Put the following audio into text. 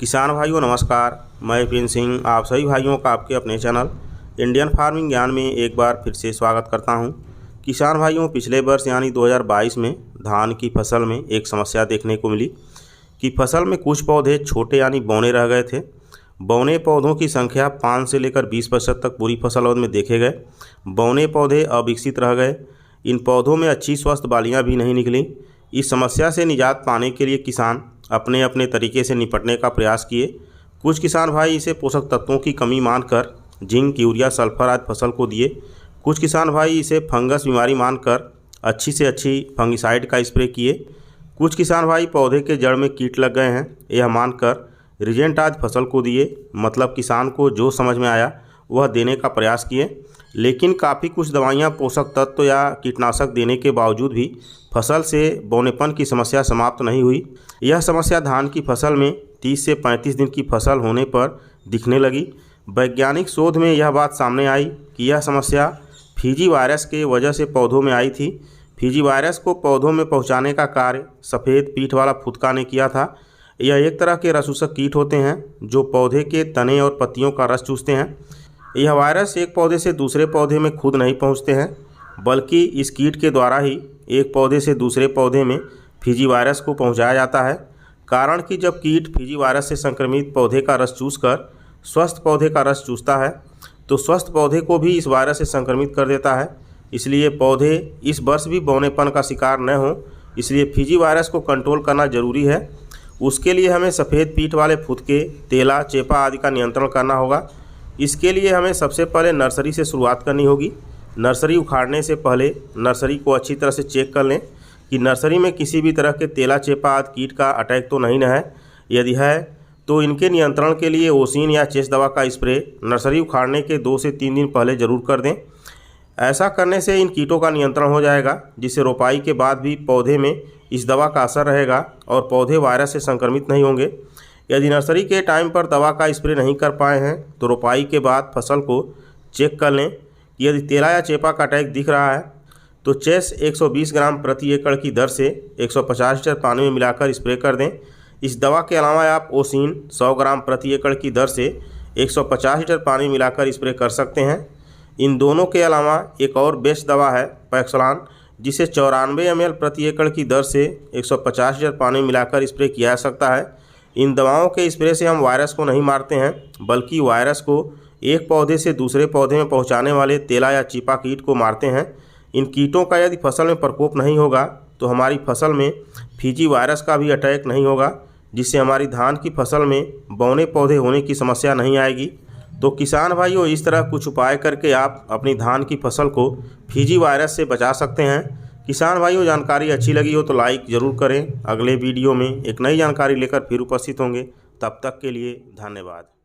किसान भाइयों नमस्कार, मैं विपिन सिंह आप सभी भाइयों का आपके अपने चैनल इंडियन फार्मिंग ज्ञान में एक बार फिर से स्वागत करता हूं। किसान भाइयों, पिछले वर्ष यानी 2022 में धान की फसल में एक समस्या देखने को मिली कि फसल में कुछ पौधे छोटे यानी बौने रह गए थे। बौने पौधों की संख्या 5 से लेकर 20% तक पूरी फसल अवधि में देखे गए। बौने पौधे अविकसित रह गए। इन पौधों में अच्छी स्वस्थ बालियाँ भी नहीं निकलीं। इस समस्या से निजात पाने के लिए किसान अपने अपने तरीके से निपटने का प्रयास किए। कुछ किसान भाई इसे पोषक तत्वों की कमी मानकर जिंक, यूरिया, सल्फर आदि फसल को दिए। कुछ किसान भाई इसे फंगस बीमारी मानकर अच्छी से अच्छी फंगिसाइड का स्प्रे किए। कुछ किसान भाई पौधे के जड़ में कीट लग गए हैं यह मानकर रिजेंट आदि फसल को दिए। मतलब किसान को जो समझ में आया वह देने का प्रयास किए। लेकिन काफ़ी कुछ दवाइयाँ, पोषक तत्व या कीटनाशक देने के बावजूद भी फसल से बौनेपन की समस्या समाप्त नहीं हुई। यह समस्या धान की फसल में 30 से 35 दिन की फसल होने पर दिखने लगी। वैज्ञानिक शोध में यह बात सामने आई कि यह समस्या फीजी वायरस के वजह से पौधों में आई थी। फीजी वायरस को पौधों में पहुंचाने का कार्य सफ़ेद पीठ वाला फुदका ने किया था। यह एक तरह के रसूसक कीट होते हैं जो पौधे के तने और पत्तियों का रस चूसते हैं। यह वायरस एक पौधे से दूसरे पौधे में खुद नहीं पहुंचते हैं, बल्कि इस कीट के द्वारा ही एक पौधे से दूसरे पौधे में फीजी वायरस को पहुंचाया जाता है। कारण कि जब कीट फीजी वायरस से संक्रमित पौधे का रस चूसकर स्वस्थ पौधे का रस चूसता है तो स्वस्थ पौधे को भी इस वायरस से संक्रमित कर देता है। इसलिए पौधे इस वर्ष भी बौनेपन का शिकार न हों, इसलिए फीजी वायरस को कंट्रोल करना जरूरी है। उसके लिए हमें सफ़ेद पीठ वाले फुदके, तेला, चेपा आदि का नियंत्रण करना होगा। इसके लिए हमें सबसे पहले नर्सरी से शुरुआत करनी होगी। नर्सरी उखाड़ने से पहले नर्सरी को अच्छी तरह से चेक कर लें कि नर्सरी में किसी भी तरह के तेला, चेपा आदि कीट का अटैक तो नहीं है। यदि है तो इनके नियंत्रण के लिए ओसिन या चेस दवा का स्प्रे नर्सरी उखाड़ने के 2 से 3 दिन पहले ज़रूर कर दें। ऐसा करने से इन कीटों का नियंत्रण हो जाएगा, जिससे रोपाई के बाद भी पौधे में इस दवा का असर रहेगा और पौधे वायरस से संक्रमित नहीं होंगे। यदि नर्सरी के टाइम पर दवा का स्प्रे नहीं कर पाए हैं तो रोपाई के बाद फसल को चेक कर लें कि यदि तेला या चेपा का अटैक दिख रहा है तो चेस 120 ग्राम प्रति एकड़ की दर से 150 लीटर पानी में मिलाकर स्प्रे कर दें। इस दवा के अलावा आप ओसिन 100 ग्राम प्रति एकड़ की दर से 150 लीटर पानी में मिलाकर स्प्रे कर सकते हैं। इन दोनों के अलावा एक और बेस्ट दवा है पैक्सोलान, जिसे 94 ml प्रति एकड़ की दर से 150 लीटर पानी में मिलाकर स्प्रे किया जा सकता है। इन दवाओं के स्प्रे से हम वायरस को नहीं मारते हैं, बल्कि वायरस को एक पौधे से दूसरे पौधे में पहुंचाने वाले तेला या चीपा कीट को मारते हैं। इन कीटों का यदि फसल में प्रकोप नहीं होगा तो हमारी फसल में फीजी वायरस का भी अटैक नहीं होगा, जिससे हमारी धान की फसल में बौने पौधे होने की समस्या नहीं आएगी। तो किसान भाइयों, इस तरह कुछ उपाय करके आप अपनी धान की फसल को फीजी वायरस से बचा सकते हैं। किसान भाइयों, जानकारी अच्छी लगी हो तो लाइक ज़रूर करें। अगले वीडियो में एक नई जानकारी लेकर फिर उपस्थित होंगे। तब तक के लिए धन्यवाद।